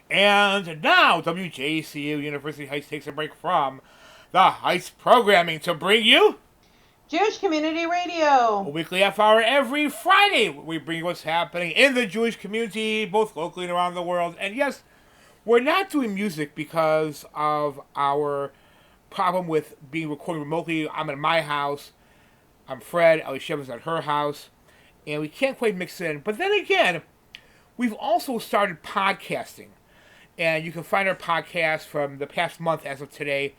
And now, WJCU University Heights takes a break from the Heights programming to bring you Jewish Community a Radio. weekly half hour every Friday. We bring you what's happening in the Jewish community, both locally and around the world. And yes, we're not doing music because of our problem with being recorded remotely. I'm at my house. I'm Fred. Elisheva's at her house. And we can't quite mix it in. But then again, we've also started podcasting. And you can find our podcast from the past month as of today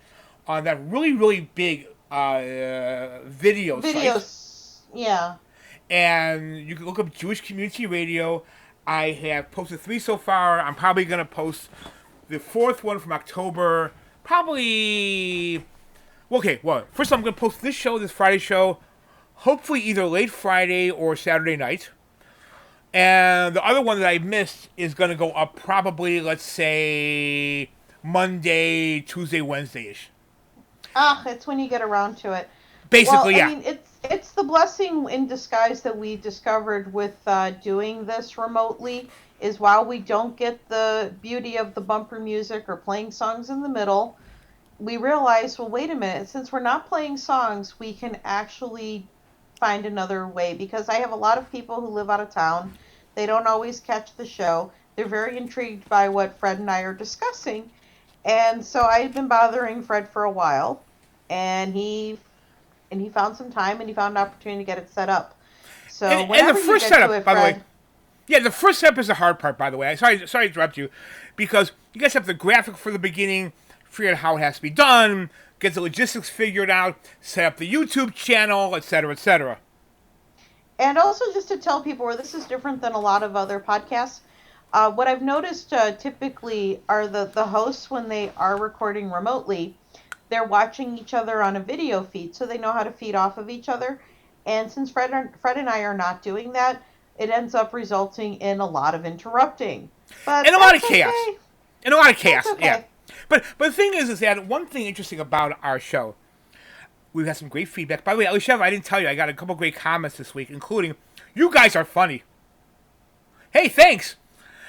on that really, really big video site. Videos. Yeah. And you can look up Jewish Community Radio. I have posted 3 so far. I'm probably going to post the 4th one from October. Probably. Okay, well, first I'm going to post this show, this Friday show, hopefully either late Friday or Saturday night. And the other one that I missed is going to go up probably, let's say, Monday, Tuesday, Wednesday-ish. It's when you get around to it. Well, Basically, I yeah. mean, it's the blessing in disguise that we discovered with doing this remotely is while we don't get the beauty of the bumper music or playing songs in the middle, we realized, well, wait a minute, since we're not playing songs, we can actually find another way because I have a lot of people who live out of town. They don't always catch the show. They're very intrigued by what Fred and I are discussing. And so I've been bothering Fred for a while, and he found some time and he found an opportunity to get it set up. So And whenever the you first get to setup, it, by the way, Fred, yeah, the first step is the hard part, by the way. Sorry to interrupt you, because you guys have the graphic for the beginning, figure out how it has to be done, get the logistics figured out, set up the YouTube channel, etc., etc. and also just to tell people where this is different than a lot of other podcasts. What I've noticed typically are the hosts when they are recording remotely, they're watching each other on a video feed, so they know how to feed off of each other. And since Fred and I are not doing that, it ends up resulting in a lot of interrupting. But And a lot of that's chaos. okay. And a lot of That's chaos, yeah. okay. But the thing is that one thing interesting about our show, we've had some great feedback. By the way, Elisheva, I didn't tell you, I got a couple great comments this week, including, you guys are funny. Hey, thanks.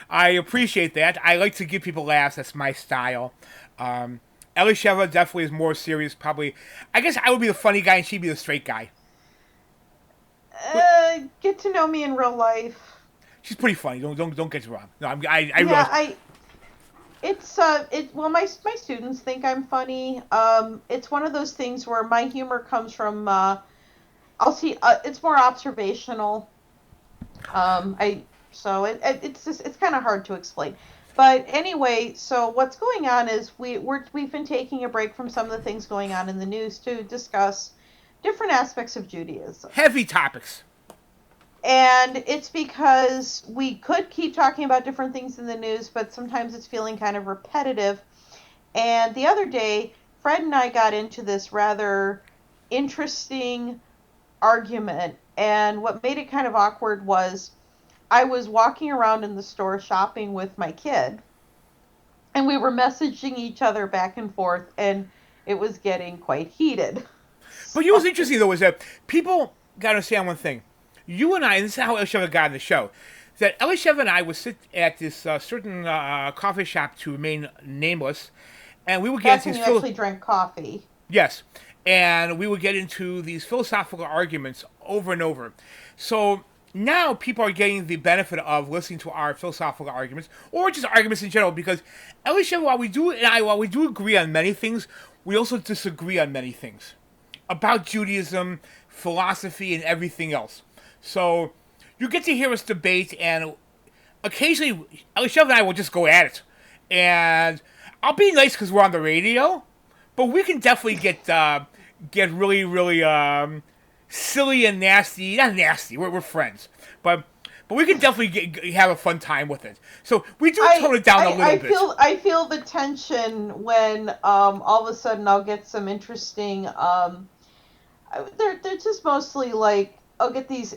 I appreciate that. I like to give people laughs. That's my style. Elisheva definitely is more serious, probably. I guess I would be the funny guy and she'd be the straight guy. But Get to know me in real life. she's pretty funny. Don't get me wrong. No, I Yeah, realize. well, my students think I'm funny. It's one of those things where my humor comes from I'll see it's more observational. I so it's just it's kind of hard to explain. But anyway, so what's going on is we've been taking a break from some of the things going on in the news to discuss different aspects of Judaism. Heavy topics. And it's because we could keep talking about different things in the news, but sometimes it's feeling kind of repetitive. And the other day, Fred and I got into this rather interesting argument. And what made it kind of awkward was I was walking around in the store shopping with my kid, and we were messaging each other back and forth, and it was getting quite heated. But you know what's So, interesting, though, is that people got to understand one thing. You and I, and this is how Elisheva got on the show, that Elisheva and I would sit at this certain coffee shop to remain nameless, and we would get that's into when these you actually drank coffee. yes, and we would get into these philosophical arguments over and over. So now people are getting the benefit of listening to our philosophical arguments, or just arguments in general, because Elisheva, while we do agree on many things, we also disagree on many things about Judaism, philosophy, and everything else. So you get to hear us debate, and occasionally Elisheva and I will just go at it. And I'll be nice because we're on the radio, but we can definitely get really, really silly and nasty. Not nasty. We're friends, but we can definitely have a fun time with it. So we do tone it down a little bit. I feel the tension when all of a sudden I'll get some interesting they're just mostly like I'll get these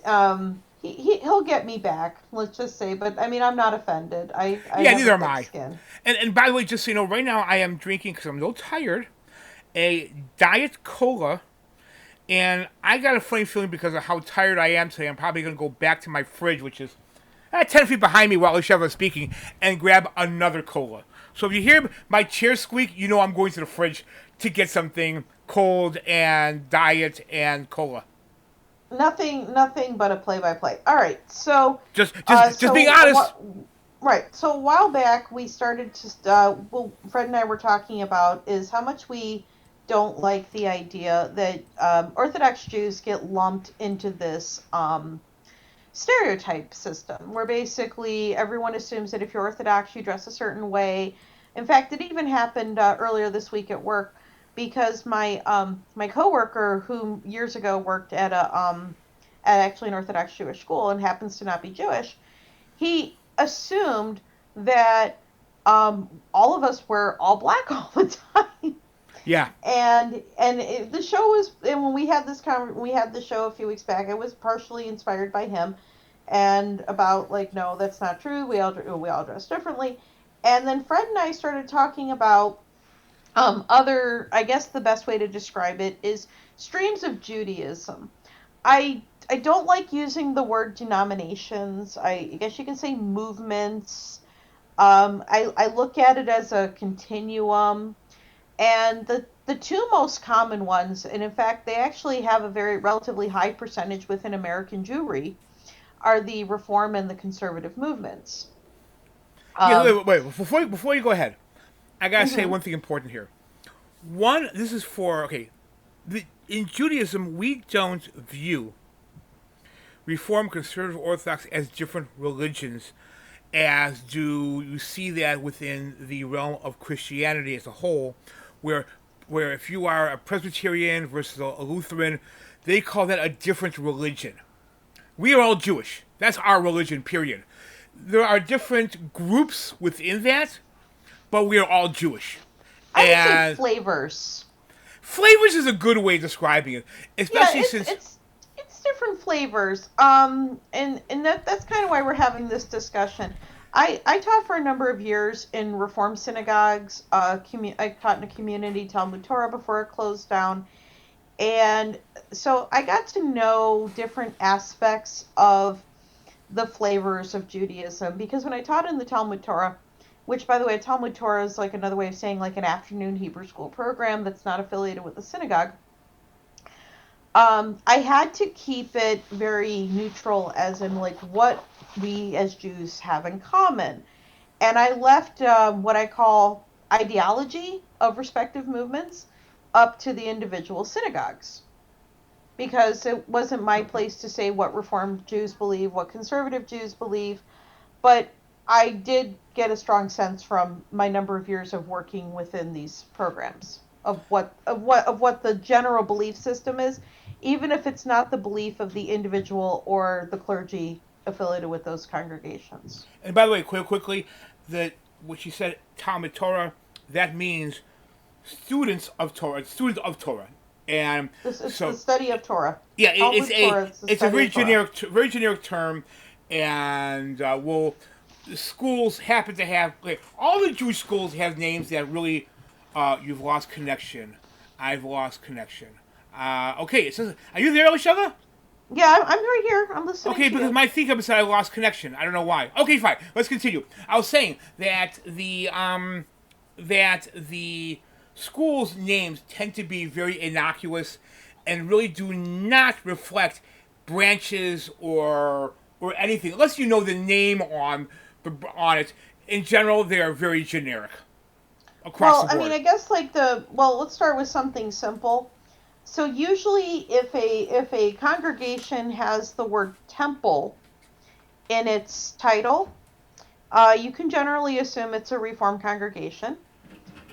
he'll get me back, let's just say, but I mean I'm not offended. I Yeah, have a neither am thick I. skin. And by the way, just so you know, right now I am drinking because I'm a little tired. A diet cola, and I got a funny feeling because of how tired I am today. I'm probably gonna go back to my fridge, which is 10 feet behind me while Elisheva is speaking and grab another cola. So if you hear my chair squeak, you know I'm going to the fridge to get something cold and diet and cola. Nothing but a play-by-play. All right, so Just being honest. Right. So a while back, we started to, well, Fred and I were talking about is how much we don't like the idea that Orthodox Jews get lumped into this stereotype system, where basically everyone assumes that if you're Orthodox, you dress a certain way. In fact, it even happened earlier this week at work because my coworker, who years ago worked at actually an Orthodox Jewish school and happens to not be Jewish, he assumed that all of us were all black all the time. Yeah. The show was, and when we had the show a few weeks back, it was partially inspired by him, and about like, no, that's not true. We all dress differently, and then Fred and I started talking about other. I guess the best way to describe it is streams of Judaism. I don't like using the word denominations. I guess you can say movements. I look at it as a continuum. And the two most common ones, and in fact, they actually have a very relatively high percentage within American Jewry, are the Reform and the Conservative movements. Yeah, Um, wait. Before you go ahead, I gotta say mhm. one thing important here. One, this is for okay. In Judaism, we don't view Reform, Conservative, Orthodox as different religions, as do you see that within the realm of Christianity as a whole, where if you are a Presbyterian versus a Lutheran, they call that a different religion. We are all Jewish. That's our religion, period. There are different groups within that, but we are all Jewish. I would say And flavors. flavors is a good way of describing it, Yeah, especially since it's different flavors. And that's kind of why we're having this discussion. I taught for a number of years in Reform synagogues. I taught in a community Talmud Torah before it closed down. And so I got to know different aspects of the flavors of Judaism because when I taught in the Talmud Torah, which by the way, Talmud Torah is like another way of saying like an afternoon Hebrew school program that's not affiliated with the synagogue. I had to keep it very neutral, as in like what we as Jews have in common, and I left what I call ideology of respective movements up to the individual synagogues because it wasn't my place to say what Reformed Jews believe, what conservative Jews believe, but I did get a strong sense from my number of years of working within these programs of what the general belief system is, even if it's not the belief of the individual or the clergy affiliated with those congregations. and by the way, quickly, that what she said, Talmud Torah, that means students of Torah, and This is the so study of Torah. yeah, Talmud Torah is the it's a study of Torah. very generic term, and the schools happen to have like, all the Jewish schools have names that really you've lost connection. I've lost connection. Okay, it says, are you there, Elisheva? Yeah, I'm right here. I'm listening Okay, to because you. my thinkup said I lost connection. I don't know why. Okay, fine. Let's continue. I was saying that the schools' names tend to be very innocuous and really do not reflect branches or anything, unless you know the name on it. In general, they are very generic across Well, the I mean, board. I guess like let's start with something simple. So usually, if a congregation has the word temple in its title, you can generally assume it's a Reformed congregation.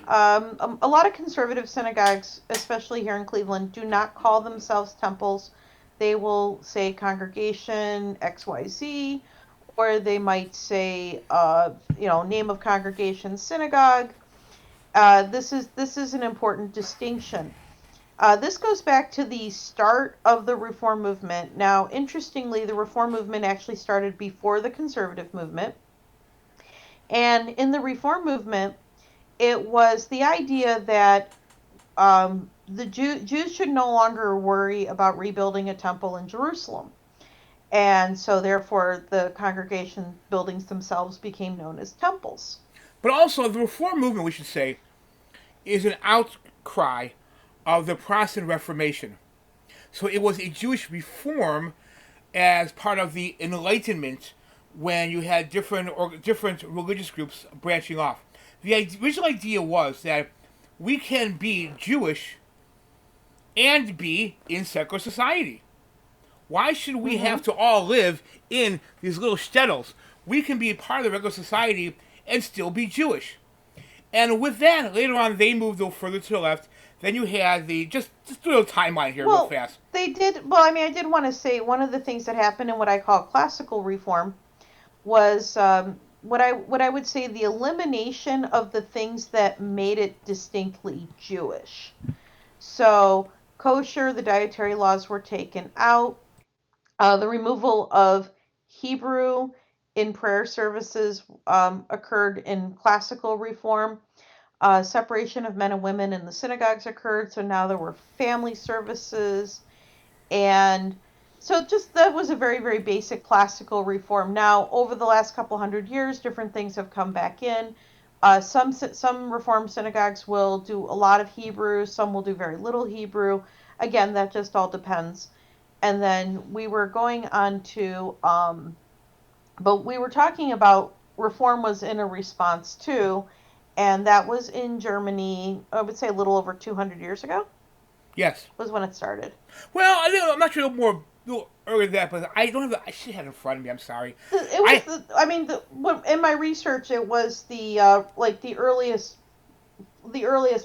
A lot of conservative synagogues, especially here in Cleveland, do not call themselves temples. They will say congregation XYZ, or they might say, name of congregation synagogue. This is an important distinction. This goes back to the start of the Reform movement. Now, interestingly, the Reform movement actually started before the conservative movement. And in the Reform movement, it was the idea that Jews should no longer worry about rebuilding a temple in Jerusalem. And so, therefore, the congregation buildings themselves became known as temples. But also, the Reform movement, we should say, is an outcry of the Protestant Reformation. So it was a Jewish reform as part of the Enlightenment when you had different religious groups branching off. The original idea was that we can be Jewish and be in secular society. Why should we Mm-hmm. have to all live in these little shtetls? We can be part of the regular society and still be Jewish. And with that, later on, they moved a little further to the left. Then you had the just do a little timeline here, real Well, fast. they did. Well, I mean, I did want to say one of the things that happened in what I call classical reform was what I would say the elimination of the things that made it distinctly Jewish. So kosher, the dietary laws were taken out. The removal of Hebrew in prayer services occurred in classical reform. Separation of men and women in the synagogues occurred, so now there were family services. And so just that was a very, very basic classical reform. Now, over the last couple hundred years, different things have come back in. Some Reform synagogues will do a lot of Hebrew, some will do very little Hebrew. Again, that just all depends. And then we were going on to, but we were talking about Reform was in a response to, and that was in Germany, I would say a little over 200 years ago Yes. was when it started. Well, I'm not sure more a little earlier than that, but I don't have I should have it in front of me. I'm sorry. It was I the. I mean, in my research, it was the like the earliest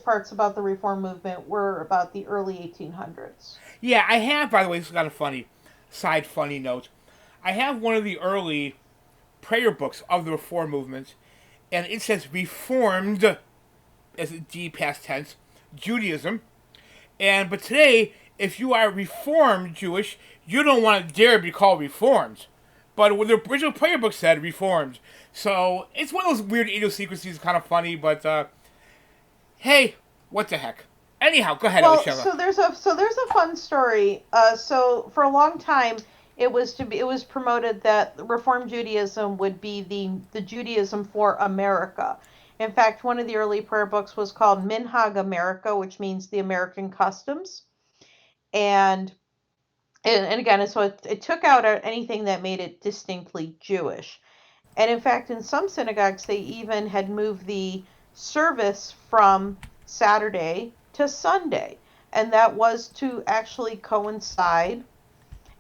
parts about the reform movement were about the early 1800s. Yeah, I have. By the way, this is kind of funny. Funny note. I have one of the early prayer books of the Reform movement, and it says Reformed, as a D past tense, Judaism. But today, if you are Reformed Jewish, you don't want to dare be called Reformed. But what the original prayer book said, Reformed. So it's one of those weird idiosyncrasies, kind of funny. But hey, what the heck? Anyhow, go ahead, Well, Elisheva. so there's a fun story. So for a long time, it was promoted that Reform Judaism would be the Judaism for America. In fact, one of the early prayer books was called Minhag America, which means the American customs. And and again, so it took out anything that made it distinctly Jewish. And in fact, in some synagogues, they even had moved the service from Saturday to Sunday. And that was to actually coincide.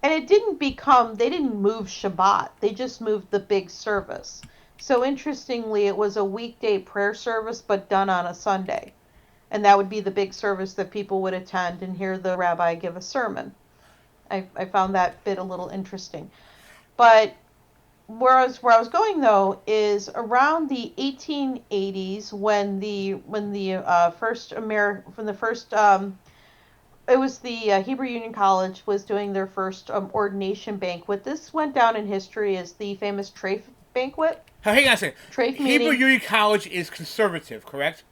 And they didn't move Shabbat, they just moved the big service. So interestingly, it was a weekday prayer service, but done on a Sunday. And that would be the big service that people would attend and hear the rabbi give a sermon. I found that bit a little interesting. But where I was going though is around the 1880s when the first when the first it was the Hebrew Union College was doing their first ordination banquet. This went down in history as the famous Trafe banquet. Hang on a second. Trafe Hebrew meaning Union College is conservative, correct?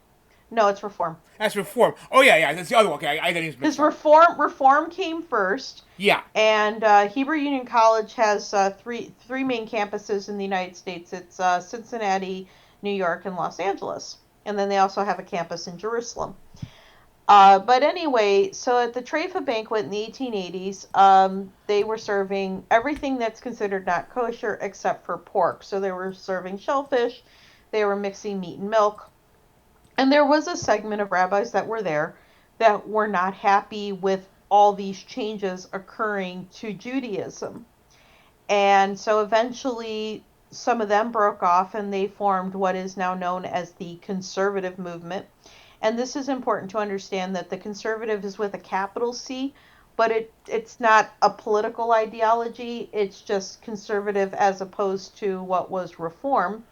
no, it's reform. That's Reform. Oh yeah, yeah. That's the other one. Okay, I got these Because mixed up. reform came first, Yeah. and Hebrew Union College has three main campuses in the United States. It's Cincinnati, New York, and Los Angeles, and then they also have a campus in Jerusalem. But anyway, so at the Treifa banquet in the 1880s, they were serving everything that's considered not kosher except for pork. So they were serving shellfish, they were mixing meat and milk, and there was a segment of rabbis that were there that were not happy with all these changes occurring to Judaism. And so eventually some of them broke off and they formed what is now known as the conservative movement. And this is important to understand that the conservative is with a capital C, but it's not a political ideology. It's just conservative as opposed to what was reform.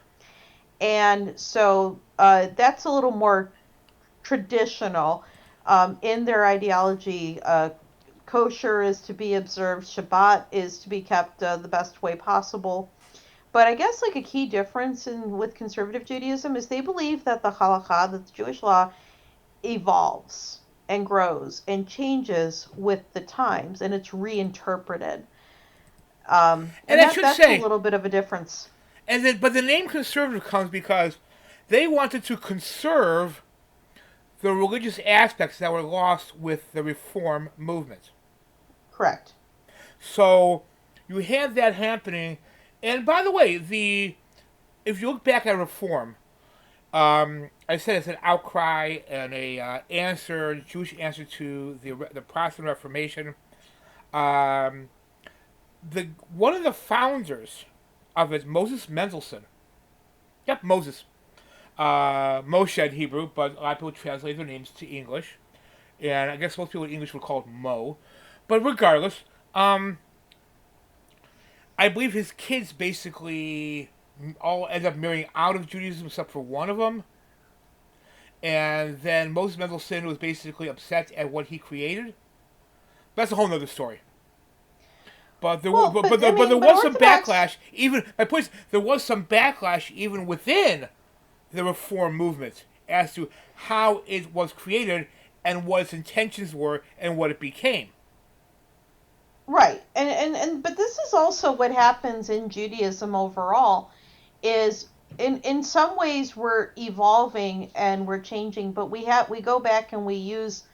And so that's a little more traditional in their ideology. Kosher is to be observed, Shabbat is to be kept the best way possible. But I guess like a key difference with conservative Judaism is they believe that the halakha, that the Jewish law, evolves and grows and changes with the times and it's reinterpreted. And And I that should that's a say, little bit of a difference. but the name conservative comes because they wanted to conserve the religious aspects that were lost with the reform movement. Correct. So you had that happening. And by the way, if you look back at reform, I said it's an outcry and a Jewish answer to the Protestant Reformation. Um, the One of the founders of it, Moses Mendelssohn. Yep, Moses. Moshe in Hebrew, but a lot of people translate their names to English, and I guess most people in English would call it Mo. But regardless, I believe his kids basically all end up marrying out of Judaism except for one of them. And then Moses Mendelssohn was basically upset at what he created. That's a whole other story. But there, Well, but there but was some Orthodox. backlash. Even my point is, there was some backlash even within the reform movement as to how it was created and what its intentions were and what it became. Right. And but this is also what happens in Judaism overall is in some ways we're evolving and we're changing, but we go back and we use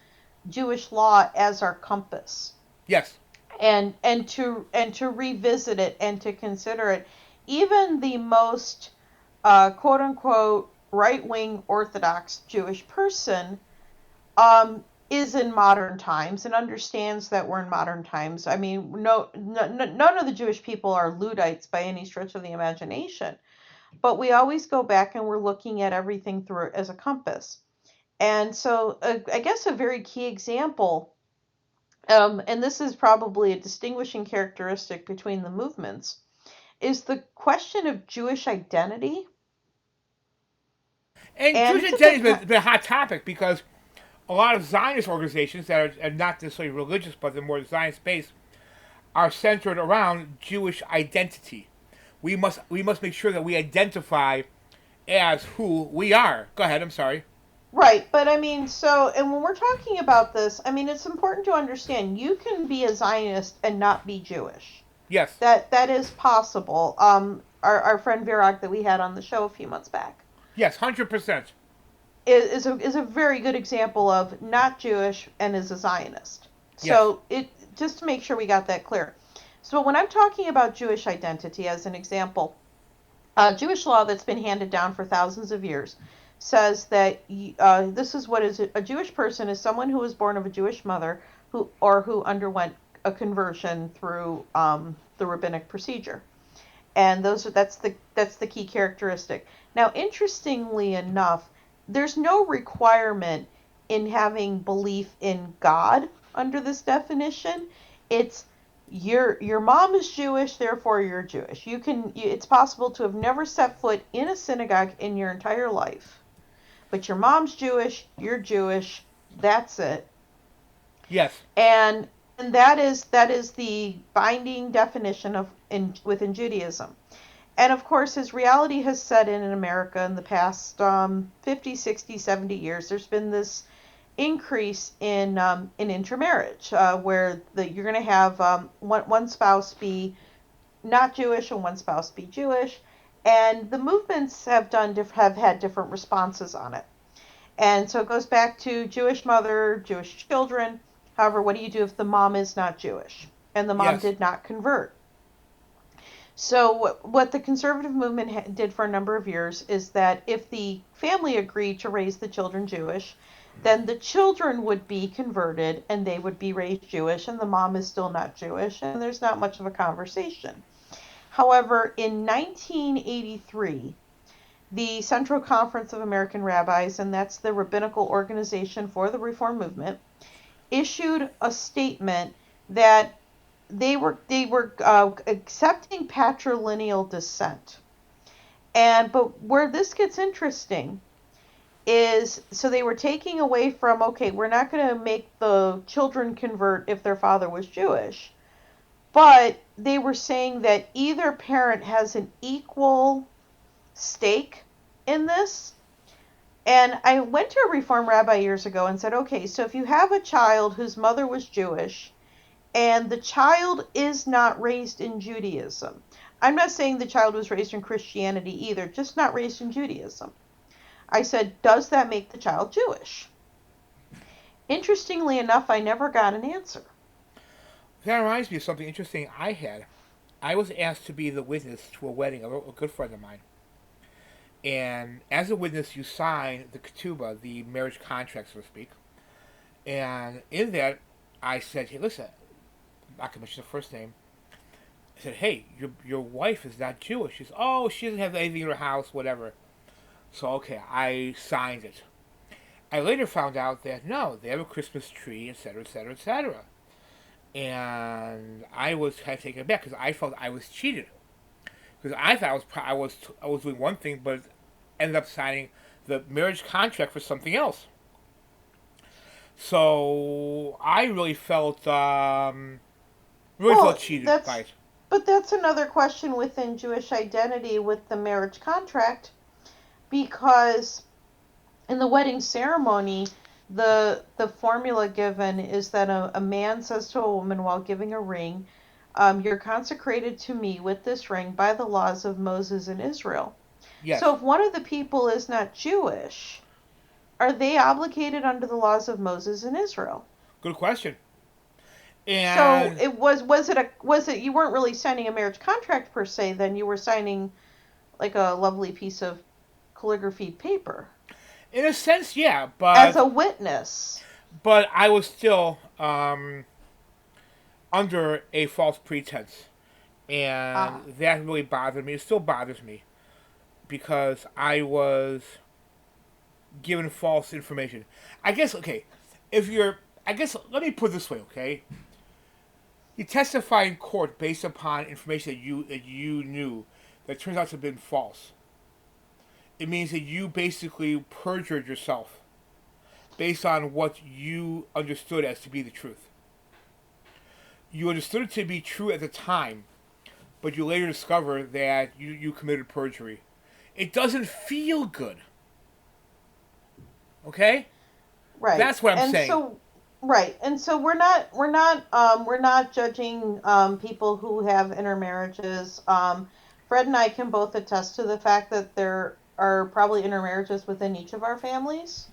Jewish law as our compass. Yes. And to revisit it and to consider it. Even the most quote unquote right wing Orthodox Jewish person is in modern times and understands that we're in modern times. I mean, none of the Jewish people are Luddites by any stretch of the imagination, but we always go back and we're looking at everything through as a compass. And so, I guess a very key example, and this is probably a distinguishing characteristic between the movements, is the question of Jewish identity. And And Jewish it's a identity big, has been a hot topic because a lot of Zionist organizations that are not necessarily religious but they're more Zionist based are centered around Jewish identity. We must make sure that we identify as who we are. Go ahead. I'm sorry. right, but I mean, so, and when we're talking about this, I mean, it's important to understand you can be a Zionist and not be Jewish. Yes. That is possible. Our friend Virag that we had on the show a few months back Yes. 100%. is a very good example of not Jewish and is a Zionist. Yes. So it just to make sure we got that clear. So when I'm talking about Jewish identity as an example, Jewish law that's been handed down for thousands of years says that this is what is a Jewish person is someone who was born of a Jewish mother who underwent a conversion through the rabbinic procedure, and that's the key characteristic. Now, interestingly enough, there's no requirement in having belief in God under this definition. It's your mom is Jewish, therefore you're Jewish. It's possible to have never set foot in a synagogue in your entire life, but your mom's Jewish, you're Jewish, that's it. Yes. And that is the binding definition within Judaism. And of course, as reality has set in America in the past 50, 60, 70 years, there's been this increase in intermarriage, where you're going to have one spouse be not Jewish and one spouse be Jewish, and the movements have had different responses on it. And so it goes back to Jewish mother, Jewish children. However, what do you do if the mom is not Jewish and the mom Yes. did not convert? So what the conservative movement did for a number of years is that if the family agreed to raise the children Jewish, then the children would be converted and they would be raised Jewish, and the mom is still not Jewish, and there's not much of a conversation. However, in 1983, the Central Conference of American Rabbis, and that's the rabbinical organization for the Reform movement, issued a statement that they were accepting patrilineal descent. But where this gets interesting is, so they were taking away from, okay, we're not going to make the children convert if their father was Jewish, but they were saying that either parent has an equal stake in this. And I went to a Reform rabbi years ago and said, okay, so if you have a child whose mother was Jewish And the child is not raised in Judaism. I'm not saying the child was raised in Christianity either, just not raised in Judaism. I said, does that make the child Jewish? Interestingly enough, I never got an answer. That reminds me of something interesting I had. I was asked to be the witness to a wedding of a good friend of mine. And as a witness, you sign the ketubah, the marriage contract, so to speak. And in that, I said, hey, listen, I'm not going to mention the first name. I said, hey, your wife is not Jewish. She said, oh, she doesn't have anything in her house, whatever. So, okay, I signed it. I later found out that, no, they have a Christmas tree, etc., etc., etc. And I was kind of taken aback because I felt I was cheated. Because I thought I was doing one thing, but ended up signing the marriage contract for something else. So I really felt cheated by it. But that's another question within Jewish identity with the marriage contract, because in the wedding ceremony, the formula given is that a man says to a woman while giving a ring, you're consecrated to me with this ring by the laws of Moses and Israel. Yes. So if one of the people is not Jewish, are they obligated under the laws of Moses and Israel? Good question. And so was it you weren't really signing a marriage contract per se, then you were signing like a lovely piece of calligraphied paper. In a sense, yeah, but as a witness. But I was still under a false pretense, and that really bothered me. It still bothers me because I was given false information. I guess let me put it this way, okay? You testify in court based upon information that you knew that turns out to have been false. It means that you basically perjured yourself based on what you understood as to be the truth. You understood it to be true at the time, but you later discover that you committed perjury. It doesn't feel good. Okay? Right. That's what I'm saying. Right. And so we're not judging people who have intermarriages. Fred and I can both attest to the fact that there are probably intermarriages within each of our families.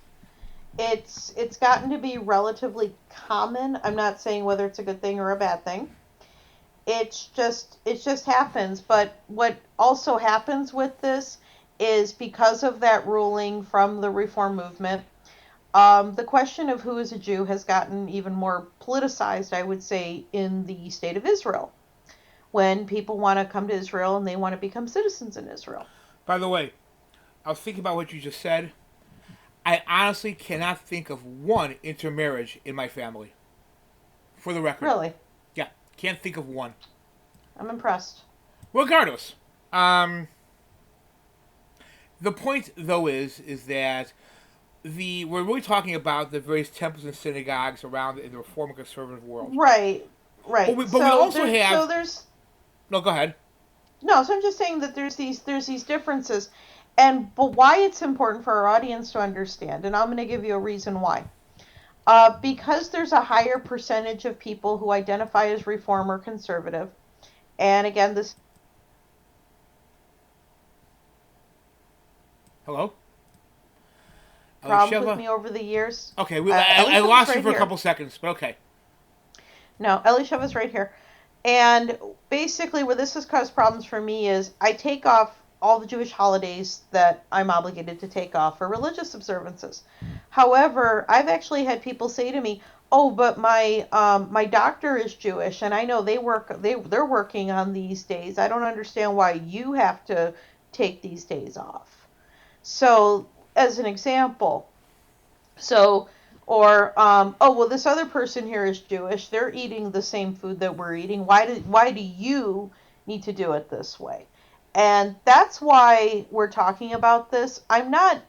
It's gotten to be relatively common. I'm not saying whether it's a good thing or a bad thing. It just happens. But what also happens with this is because of that ruling from the Reform movement, the question of who is a Jew has gotten even more politicized, I would say, in the state of Israel, when people want to come to Israel and they want to become citizens in Israel. By the way, I was thinking about what you just said. I honestly cannot think of one intermarriage in my family. For the record. Really? Yeah, can't think of one. I'm impressed. Regardless, the point though is that we're really talking about the various temples and synagogues around in the Reform and Conservative world. Right. But we also have. So there's. No, go ahead. No, so I'm just saying that there's these differences. But why it's important for our audience to understand, and I'm going to give you a reason why. Because there's a higher percentage of people who identify as Reform or Conservative, and again, this. Hello? Problem with me over the years. Okay, I lost you for a couple seconds, but okay. No, Elisheva's right here. And basically where this has caused problems for me is I take off all the Jewish holidays that I'm obligated to take off for religious observances. However, I've actually had people say to me, "Oh, but my doctor is Jewish, and I know they're working on these days. I don't understand why you have to take these days off." So, as an example, this other person here is Jewish. They're eating the same food that we're eating. Why do you need to do it this way? And that's why we're talking about this. I'm not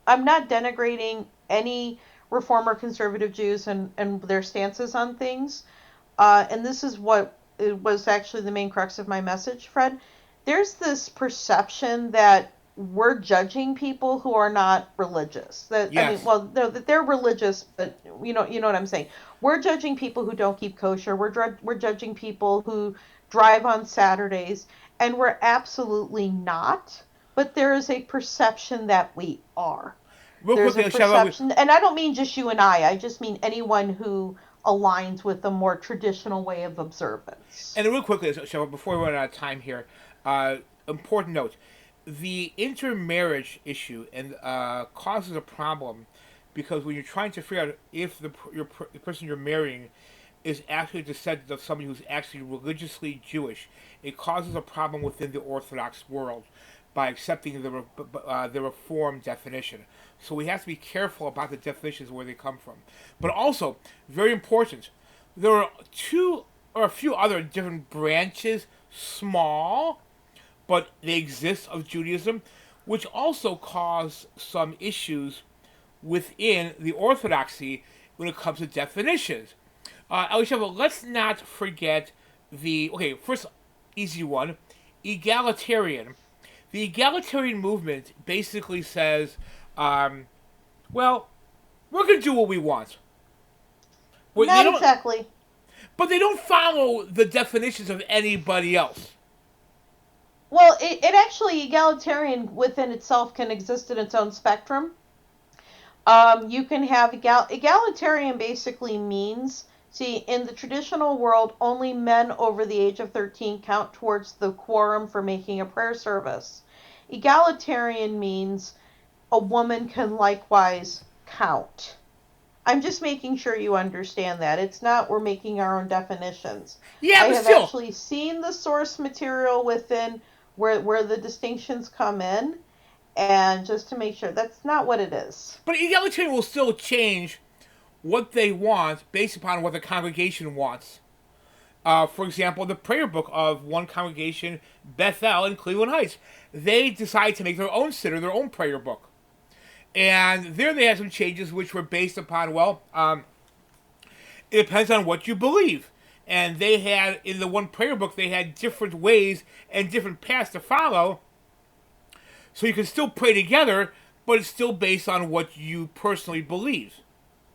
denigrating any Reform or Conservative Jews and their stances on things. And this is what it was actually the main crux of my message, Fred. There's this perception that we're judging people who are not religious. That I mean, Yes. well, no, that they're religious, but you know what I'm saying. We're judging people who don't keep kosher. We're judging people who drive on Saturdays, and we're absolutely not. But there is a perception that we are. Real There's quickly, a Elisheva, perception, and I don't mean just you and I just mean anyone who aligns with a more traditional way of observance. and real quickly, Elisheva, before we run out of time here, important note: the intermarriage issue and causes a problem because when you're trying to figure out if the person you're marrying is actually a descendant of somebody who's actually religiously Jewish, it causes a problem within the Orthodox world by accepting the Reform definition. So we have to be careful about the definitions where they come from. But also, very important, there are two or a few other different branches, small, but they exist of Judaism, which also cause some issues within the Orthodoxy when it comes to definitions. Elisheva, let's not forget first easy one, egalitarian. The egalitarian movement basically says, well, we're going to do what we want. Not exactly. But they don't follow the definitions of anybody else. Well, it actually, egalitarian within itself can exist in its own spectrum. You can have egalitarian basically means, see, in the traditional world, only men over the age of 13 count towards the quorum for making a prayer service. Egalitarian means a woman can likewise count. I'm just making sure you understand that. It's not we're making our own definitions. Yeah, I but have still. actually seen the source material within where the distinctions come in, and just to make sure, that's not what it is. But egalitarian will still change what they want based upon what the congregation wants. For example, the prayer book of one congregation, Bethel in Cleveland Heights, they decided to make their own siddur, their own prayer book. And there they had some changes which were based upon, it depends on what you believe. And they had, in the one prayer book, they had different ways and different paths to follow. So you can still pray together, but it's still based on what you personally believe.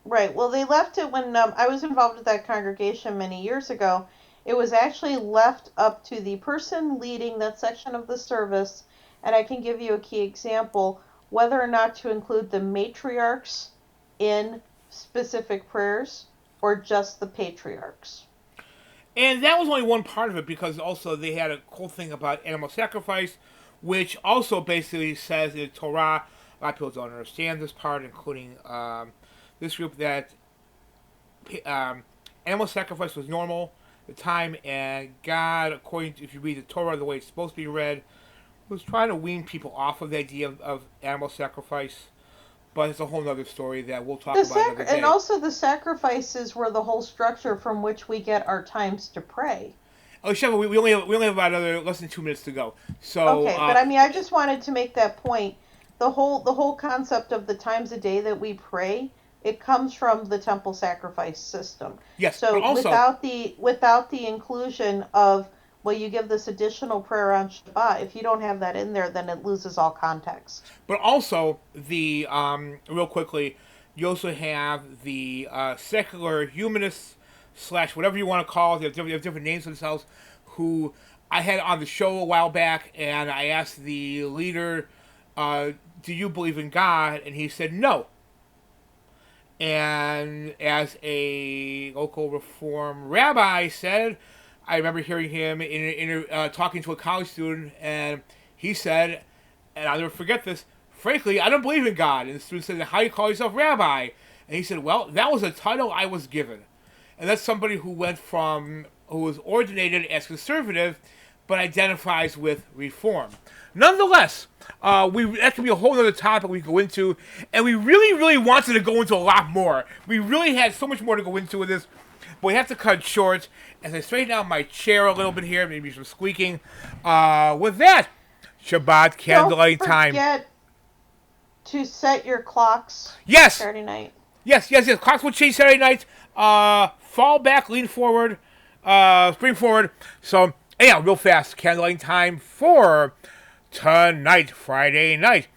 Right. Well, they left it when I was involved with that congregation many years ago. It was actually left up to the person leading that section of the service, and I can give you a key example, whether or not to include the matriarchs in specific prayers or just the patriarchs. And that was only one part of it, because also they had a whole thing about animal sacrifice, which also basically says in Torah, a lot of people don't understand this part, including this group, that animal sacrifice was normal at the time, and God, according to, if you read the Torah the way it's supposed to be read, was trying to wean people off of the idea of animal sacrifice. But it's a whole other story that we'll talk about another day. And also the sacrifices were the whole structure from which we get our times to pray. Elisheva, we only have about less than 2 minutes to go. So okay, but I mean, I just wanted to make that point. The whole concept of the times a day that we pray, it comes from the temple sacrifice system. Yes, so but also, without the inclusion of, well, you give this additional prayer on Shabbat, if you don't have that in there, then it loses all context. But also, the real quickly, you also have the secular humanists / whatever you want to call it. They have different names for themselves. Who I had on the show a while back, and I asked the leader, "Do you believe in God?" And he said no. And as a local Reform rabbi said, I remember hearing him talking to a college student, and he said, and I'll never forget this, frankly, I don't believe in God. And the student said, how do you call yourself rabbi? And he said, well, that was a title I was given. And that's somebody who was ordinated as conservative, but identifies with Reform. Nonetheless, that could be a whole other topic we go into, and we really, really wanted to go into a lot more. We really had so much more to go into with this, but we have to cut short. As I straighten out my chair a little bit here, maybe some squeaking. With that, Shabbat candlelight time. Don't forget to set your clocks. Yes. Saturday night. Yes. Clocks will change Saturday night. Fall back, lean forward, spring forward. So, anyhow, real fast, candlelight time for tonight, Friday night.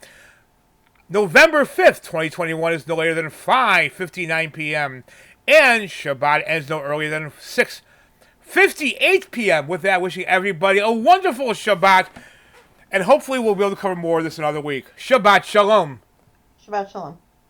November 5th, 2021 is no later than 5:59 p.m. And Shabbat ends no earlier than 6:58 p.m. With that, wishing everybody a wonderful Shabbat. And hopefully we'll be able to cover more of this another week. Shabbat Shalom. Shabbat Shalom.